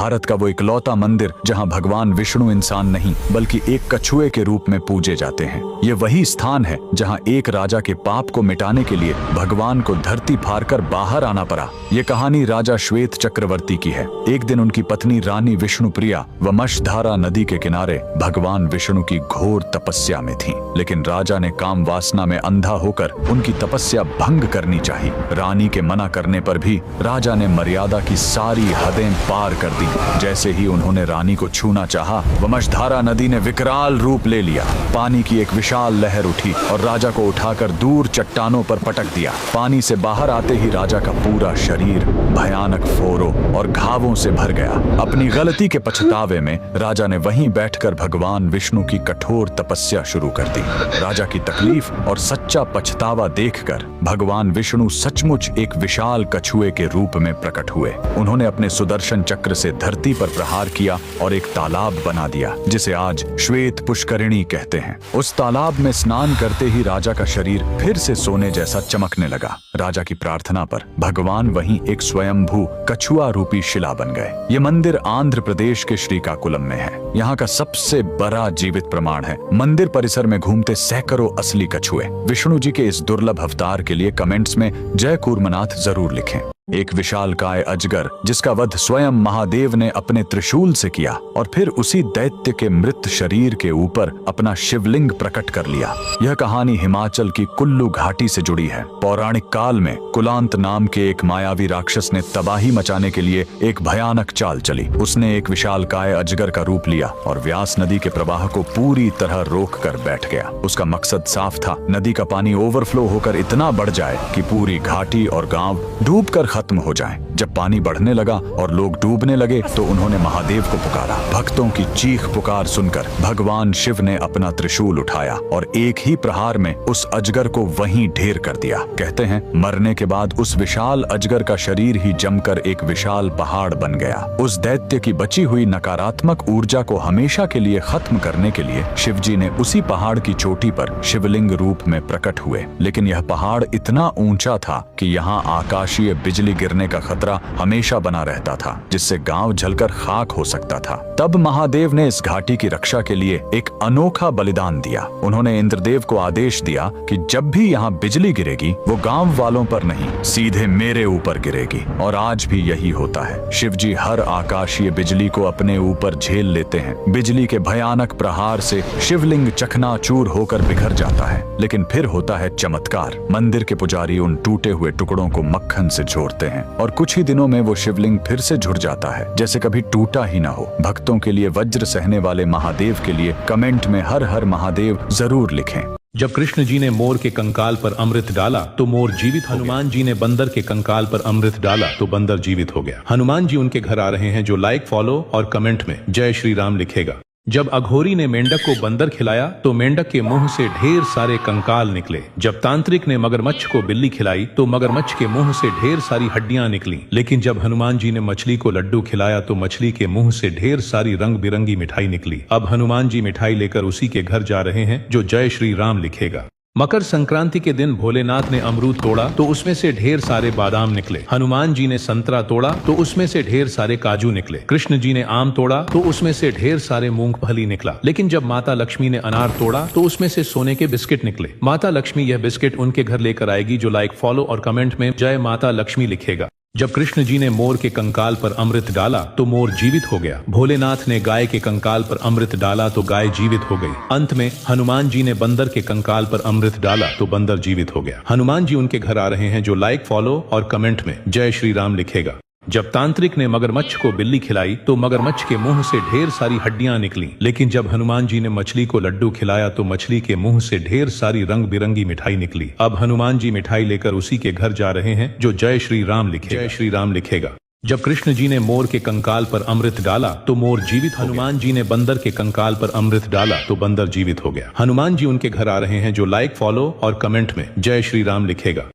भारत का वो इकलौता मंदिर जहाँ भगवान विष्णु इंसान नहीं बल्कि एक कछुए के रूप में पूजे जाते हैं। ये वही स्थान है जहाँ एक राजा के पाप को मिटाने के लिए भगवान को धरती फाड़कर बाहर आना पड़ा। ये कहानी राजा श्वेत चक्रवर्ती की है। एक दिन उनकी पत्नी रानी विष्णुप्रिया वमशधारा नदी के किनारे भगवान विष्णु की घोर तपस्या में थीं। लेकिन राजा ने काम वासना में अंधा होकर उनकी तपस्या भंग करनी चाहिए। रानी के मना करने पर भी राजा ने मर्यादा की सारी हदें पार कर दी। जैसे ही उन्होंने रानी को छूना चाहा, वमशधारा नदी ने विकराल रूप ले लिया। पानी की एक विशाल लहर उठी और राजा को उठाकर दूर चट्टानों पर पटक दिया। पानी से बाहर आते ही राजा का पूरा शरीर भयानक फोरों और घावों से भर गया। अपनी गलती के पछतावे में राजा ने वहीं बैठकर भगवान विष्णु की कठोर तपस्या शुरू कर दी। राजा की तकलीफ और सच्चा पछतावा देखकर भगवान विष्णु सचमुच एक विशाल कछुए के रूप में प्रकट हुए। उन्होंने अपने सुदर्शन चक्र से धरती पर प्रहार किया और एक तालाब बना दिया जिसे आज श्वेत पुष्करिणी कहते हैं। उस तालाब में स्नान करते ही राजा का शरीर फिर से सोने जैसा चमकने लगा। राजा की प्रार्थना पर भगवान वहीं एक स्वयंभू कछुआ रूपी शिला बन गए। ये मंदिर आंध्र प्रदेश के श्रीकाकुलम में है। यहाँ का सबसे बड़ा जीवित प्रमाण है। मंदिर परिसर में घूमते सैकड़ों असली कछुए। विष्णु जी के इस दुर्लभ अवतार के लिए कमेंट्स में जय कूर्मनाथ जरूर लिखें। एक विशालकाय अजगर जिसका वध स्वयं महादेव ने अपने त्रिशूल से किया और फिर उसी दैत्य के मृत शरीर के ऊपर अपना शिवलिंग प्रकट कर लिया। यह कहानी हिमाचल की कुल्लू घाटी से जुड़ी है। पौराणिक काल में कुलांत नाम के एक मायावी राक्षस ने तबाही मचाने के लिए एक भयानक चाल चली। उसने एक विशालकाय अजगर का रूप लिया और व्यास नदी के प्रवाह को पूरी तरह रोक कर बैठ गया। उसका मकसद साफ था, नदी का पानी ओवरफ्लो होकर इतना बढ़ जाए कि पूरी घाटी और गांव डूबकर खत्म हो जाएं। जब पानी बढ़ने लगा और लोग डूबने लगे तो उन्होंने महादेव को पुकारा। भक्तों की चीख पुकार सुनकर भगवान शिव ने अपना त्रिशूल उठाया और एक ही प्रहार में उस अजगर को वहीं ढेर कर दिया। कहते हैं मरने के बाद उस विशाल अजगर का शरीर ही जमकर एक विशाल पहाड़ बन गया। उस दैत्य की बची हुई नकारात्मक ऊर्जा को हमेशा के लिए खत्म करने के लिए शिवजी ने उसी पहाड़ की चोटी पर शिवलिंग रूप में प्रकट हुए। लेकिन यह पहाड़ इतना ऊंचा था कि यहाँ आकाशीय बिजली गिरने का खतरा हमेशा बना रहता था, जिससे गांव जलकर खाक हो सकता था। तब महादेव ने इस घाटी की रक्षा के लिए एक अनोखा बलिदान दिया। उन्होंने इंद्रदेव को आदेश दिया कि जब भी यहाँ बिजली गिरेगी वो गांव वालों पर नहीं, सीधे मेरे ऊपर गिरेगी। और आज भी यही होता है। शिवजी हर आकाशीय बिजली को अपने ऊपर झेल लेते हैं। बिजली के भयानक प्रहार से शिवलिंग चकनाचूर होकर बिखर जाता है। लेकिन फिर होता है चमत्कार। मंदिर के पुजारी उन टूटे हुए टुकड़ों को मक्खन से जोड़ते हैं और कुछ ही दिनों में वो शिवलिंग फिर से जुड़ जाता है, जैसे कभी टूटा ही ना हो। भक्तों के लिए वज्र सहने वाले महादेव के लिए कमेंट में हर हर महादेव जरूर लिखें। जब कृष्ण जी ने मोर के कंकाल पर अमृत डाला तो मोर जीवित। हनुमान जी ने बंदर के कंकाल पर अमृत डाला तो बंदर जीवित हो गया। हनुमान जी उनके घर आ रहे हैं जो लाइक, फॉलो और कमेंट में जय श्री राम लिखेगा। जब अघोरी ने मेंढक को बंदर खिलाया तो मेंढक के मुंह से ढेर सारे कंकाल निकले। जब तांत्रिक ने मगरमच्छ को बिल्ली खिलाई तो मगरमच्छ के मुंह से ढेर सारी हड्डियां निकली। लेकिन जब हनुमान जी ने मछली को लड्डू खिलाया तो मछली के मुंह से ढेर सारी रंग बिरंगी मिठाई निकली। अब हनुमान जी मिठाई लेकर उसी के घर जा रहे हैं जो जय श्री राम लिखेगा। मकर संक्रांति के दिन भोलेनाथ ने अमरूद तोड़ा तो उसमें से ढेर सारे बादाम निकले। हनुमान जी ने संतरा तोड़ा तो उसमें से ढेर सारे काजू निकले। कृष्ण जी ने आम तोड़ा तो उसमें से ढेर सारे मूंगफली निकला। लेकिन जब माता लक्ष्मी ने अनार तोड़ा तो उसमें से सोने के बिस्किट निकले। माता लक्ष्मी यह बिस्किट उनके घर लेकर आएगी जो लाइक, फॉलो और कमेंट में जय माता लक्ष्मी लिखेगा। जब कृष्ण जी ने मोर के कंकाल पर अमृत डाला तो मोर जीवित हो गया। भोलेनाथ ने गाय के कंकाल पर अमृत डाला तो गाय जीवित हो गई। अंत में हनुमान जी ने बंदर के कंकाल पर अमृत डाला तो बंदर जीवित हो गया। हनुमान जी उनके घर आ रहे हैं जो लाइक, फॉलो और कमेंट में जय श्री राम लिखेगा। जब तांत्रिक ने मगरमच्छ को बिल्ली खिलाई तो मगरमच्छ के मुंह से ढेर सारी हड्डियां निकली। लेकिन जब हनुमान जी ने मछली को लड्डू खिलाया तो मछली के मुंह से ढेर सारी रंग बिरंगी मिठाई निकली। अब हनुमान जी मिठाई लेकर उसी के घर जा रहे हैं जो जय श्री राम लिखेगा। जब कृष्ण जी ने मोर के कंकाल पर अमृत डाला तो मोर जीवित। हनुमान जी ने बंदर के कंकाल पर अमृत डाला तो बंदर जीवित हो गया। हनुमान जी उनके घर आ रहे हैं जो लाइक, फॉलो और कमेंट में जय श्री राम लिखेगा।